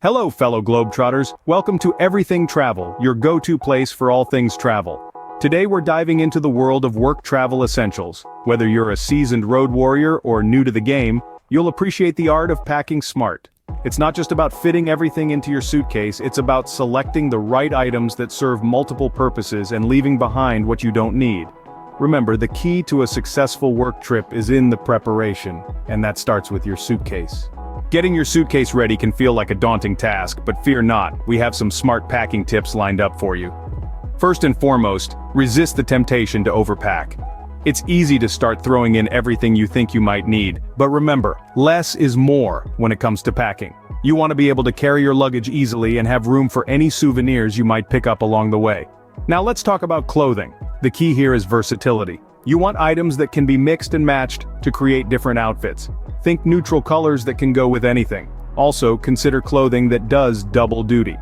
Hello fellow Globetrotters, welcome to Everything Travel, your go-to place for all things travel. Today we're diving into the world of work travel essentials. Whether you're a seasoned road warrior or new to the game, you'll appreciate the art of packing smart. It's not just about fitting everything into your suitcase, it's about selecting the right items that serve multiple purposes and leaving behind what you don't need. Remember, the key to a successful work trip is in the preparation, and that starts with your suitcase. Getting your suitcase ready can feel like a daunting task, but fear not, we have some smart packing tips lined up for you. First and foremost, resist the temptation to overpack. It's easy to start throwing in everything you think you might need, but remember, less is more when it comes to packing. You want to be able to carry your luggage easily and have room for any souvenirs you might pick up along the way. Now let's talk about clothing. The key here is versatility. You want items that can be mixed and matched to create different outfits. Think neutral colors that can go with anything. Also, consider clothing that does double duty.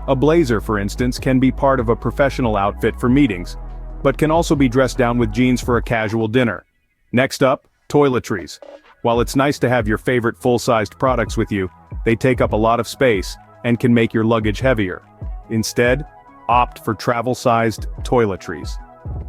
A blazer, for instance, can be part of a professional outfit for meetings, but can also be dressed down with jeans for a casual dinner. Next up, toiletries. While it's nice to have your favorite full-sized products with you, they take up a lot of space and can make your luggage heavier. Instead, opt for travel-sized toiletries.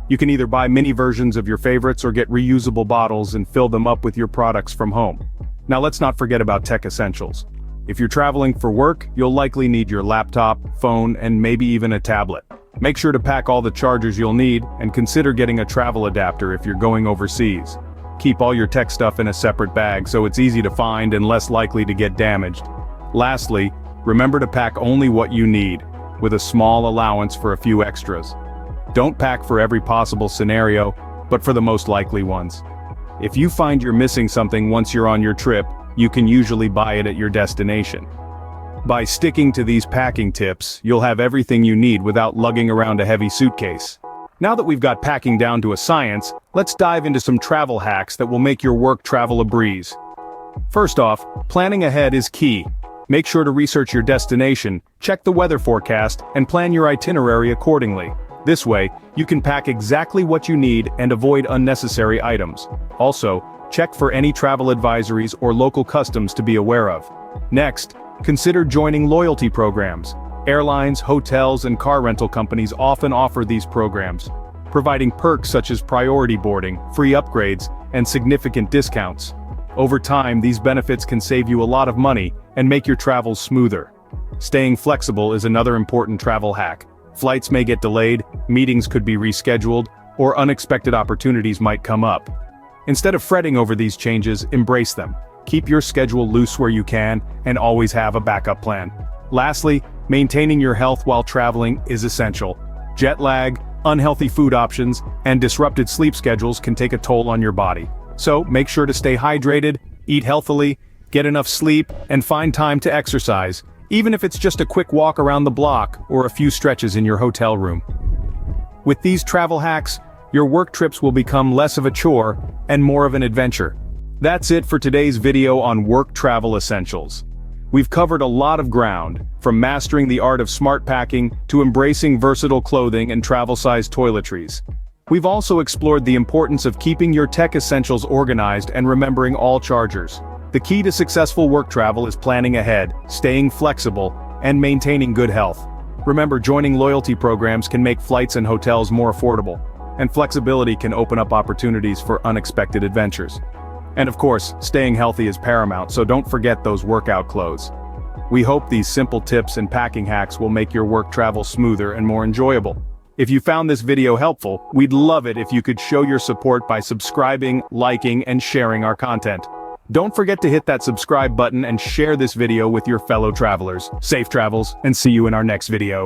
You can either buy mini versions of your favorites or get reusable bottles and fill them up with your products from home. Now let's not forget about tech essentials. If you're traveling for work, you'll likely need your laptop, phone, and maybe even a tablet. Make sure to pack all the chargers you'll need, and consider getting a travel adapter if you're going overseas. Keep all your tech stuff in a separate bag so it's easy to find and less likely to get damaged. Lastly, remember to pack only what you need, with a small allowance for a few extras. Don't pack for every possible scenario, but for the most likely ones. If you find you're missing something once you're on your trip, you can usually buy it at your destination. By sticking to these packing tips, you'll have everything you need without lugging around a heavy suitcase. Now that we've got packing down to a science, let's dive into some travel hacks that will make your work travel a breeze. First off, planning ahead is key. Make sure to research your destination, check the weather forecast, and plan your itinerary accordingly. This way, you can pack exactly what you need and avoid unnecessary items. Also, check for any travel advisories or local customs to be aware of. Next, consider joining loyalty programs. Airlines, hotels, and car rental companies often offer these programs, providing perks such as priority boarding, free upgrades, and significant discounts. Over time, these benefits can save you a lot of money and make your travels smoother. Staying flexible is another important travel hack. Flights may get delayed, meetings could be rescheduled, or unexpected opportunities might come up. Instead of fretting over these changes, embrace them. Keep your schedule loose where you can, and always have a backup plan. Lastly, maintaining your health while traveling is essential. Jet lag, unhealthy food options, and disrupted sleep schedules can take a toll on your body. So, make sure to stay hydrated, eat healthily, get enough sleep, and find time to exercise, even if it's just a quick walk around the block or a few stretches in your hotel room. With these travel hacks, your work trips will become less of a chore and more of an adventure. That's it for today's video on work travel essentials. We've covered a lot of ground, from mastering the art of smart packing to embracing versatile clothing and travel-sized toiletries. We've also explored the importance of keeping your tech essentials organized and remembering all chargers. The key to successful work travel is planning ahead, staying flexible, and maintaining good health. Remember, joining loyalty programs can make flights and hotels more affordable, and flexibility can open up opportunities for unexpected adventures. And of course, staying healthy is paramount, so don't forget those workout clothes. We hope these simple tips and packing hacks will make your work travel smoother and more enjoyable. If you found this video helpful, we'd love it if you could show your support by subscribing, liking, and sharing our content. Don't forget to hit that subscribe button and share this video with your fellow travelers. Safe travels, and see you in our next video.